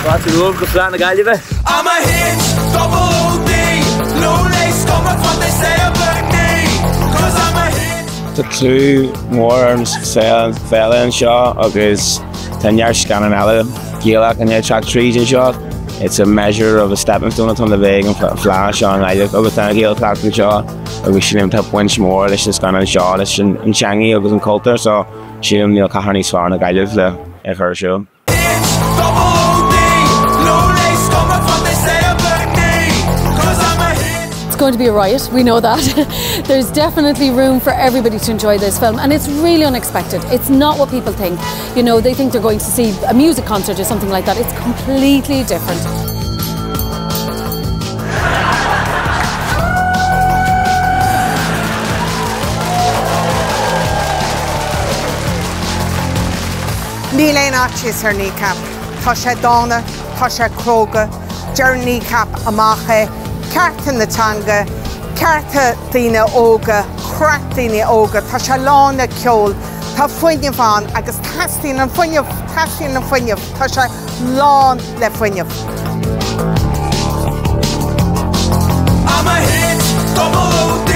What's the rule for Scannán Galway? I'm a hitch, double OD. No lace coming what they say about me. Cause I'm a hitch. The two more fella in shot agus tenyar Scannán ala Gilak and your track trees in shot. It's a measure of a stepping stone on the big and flash on I look over the Gil track the shot. We should have top winch more. This is Scannán shot. This in Changi agus in Coulter so she him Neil Caharney's far on the Galway Fleadh at her show. It's going to be a riot, we know that. There's definitely room for everybody to enjoy this film and it's really unexpected. It's not what people think. You know, they think they're going to see a music concert or something like that. It's completely different. Míle is her Kneecap. Tá sé dána, tá sé cróga, dear Kneecap amache, ceart in the tanga, cearta daoine óga, crack daoine óga, tá sé lána ceol, tá foiineh an agus tastín an foiineh, tá sé lán le foiineh. I'm a hit, double OD.